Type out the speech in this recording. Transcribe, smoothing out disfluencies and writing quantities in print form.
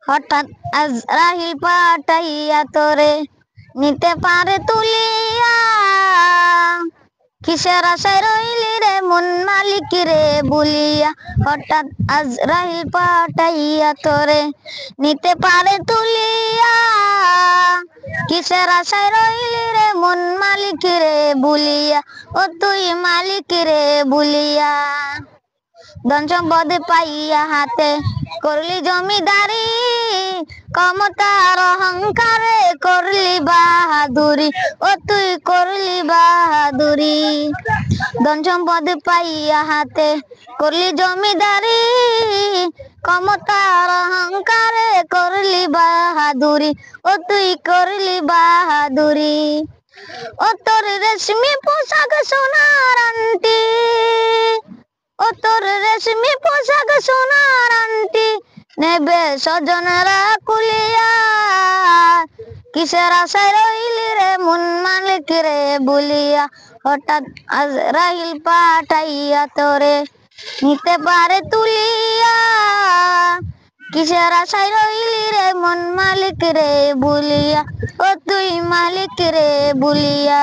হঠাৎ আজরাইল পাঠাইয়া তোরে নিতে পারে তুলিয়া। কিসের আশায় রইলি রে মন মালিক রে বলিয়া। হঠাৎ আজরাইল পাঠাইয়া তোরে নিতে পারে তুলিয়া। কিসের আশায় রইলি রে মন মালিক রে বলিয়া। ও তুই মালিক রে বলিয়া। ধন সম্পদ পাইয়া হাতে করলি জমিদারি, ক্ষমতার অহংকারে করলি বাহাদুরি। ও তুই করলি বাহাদুরি। ধন সম্পদ পাইয়া হাতে করলি জমিদারি, ক্ষমতার অহংকারে করলি বাহাদুরি। ও তুই করলি বাহাদুরি। ও তোর রেশমি পোশাক সোনার আন্টি, ও তোর রেশমি পোশাক সোনার আন্টি নেবে স্বজনেরা কুলিয়া। কিসের আশায় রইলি রে মন মালিক রে বলিয়া। হঠাৎ আজরাইল পাঠাইয়া তোরে নিতে পারে তুলিয়া। কিসের আশায় রইলি রে মন মালিক রে বলিয়া। ও তুই মালিক রে বলিয়া।